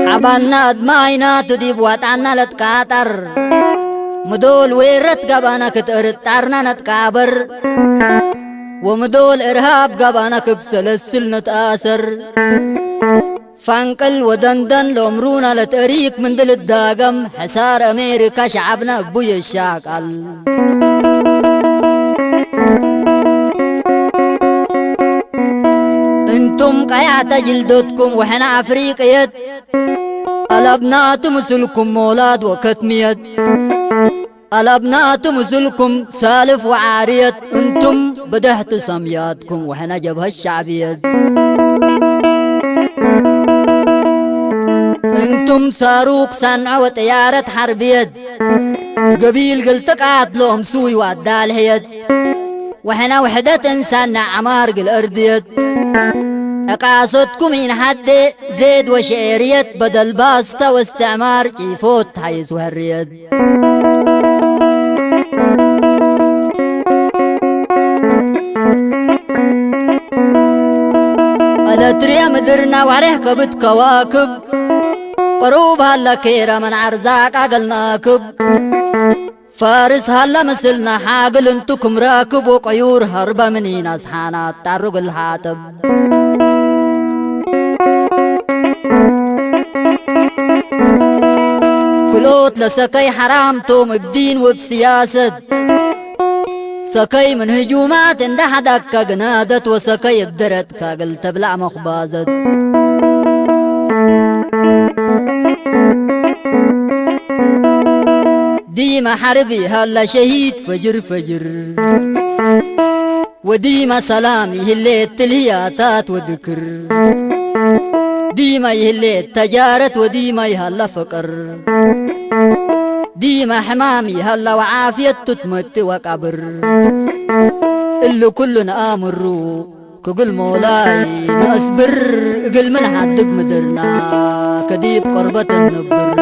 حبانا دماينا تديب واتعنا لتكاتر مدول ويرت قبانا كتقرت عرنا نتكابر ومدول إرهاب قبانا كبسلسل نتآسر فانقل ودندن لأمرونا لتأريك من دل الداقم حسار أمريكا شعبنا بوي الشاقل انتم قيعت جلدتكم وحنا أفريقيا الأبناء مثلكم مولاد وكتمية الأبناء مثلكم سالف وعارية انتم بدحت سمياتكم وحنا جبهة الشعبية انتم صاروخ صنع وطيارة حربية قبيل قلتك عادلهم سوي وعدال حيد وحنا وحدة انسان عمار قل أرديت اقاصدكم إن حد زيد وشعرية بدل باسطة واستعمار كيفوت حيث وهريت الاتريا مدرنا وعريه كبت كواكب قروب هلا كيرا من عرزاق عقلناكب فارس هلا مثلنا حاقل انتكم راكب وقيور هربة منين أصحانات تعرق الحاتب كلوت لسكي حرام توم بدين وبسياسة سكي من هجومات اندحدك كقنادت وسكي بدرت كاقل تبلع مخبازت ديما حربي هلا شهيد فجر فجر وديما سلامي هليت تلهياتات وذكر ديما يهليت تجارت وديما يهلا فقر ديما حمامي هلا وعافية تتمت وقبر اللي كلنا آمرو كقل مولاي نصبر قل من حدك مدرنا كديب قربة النبر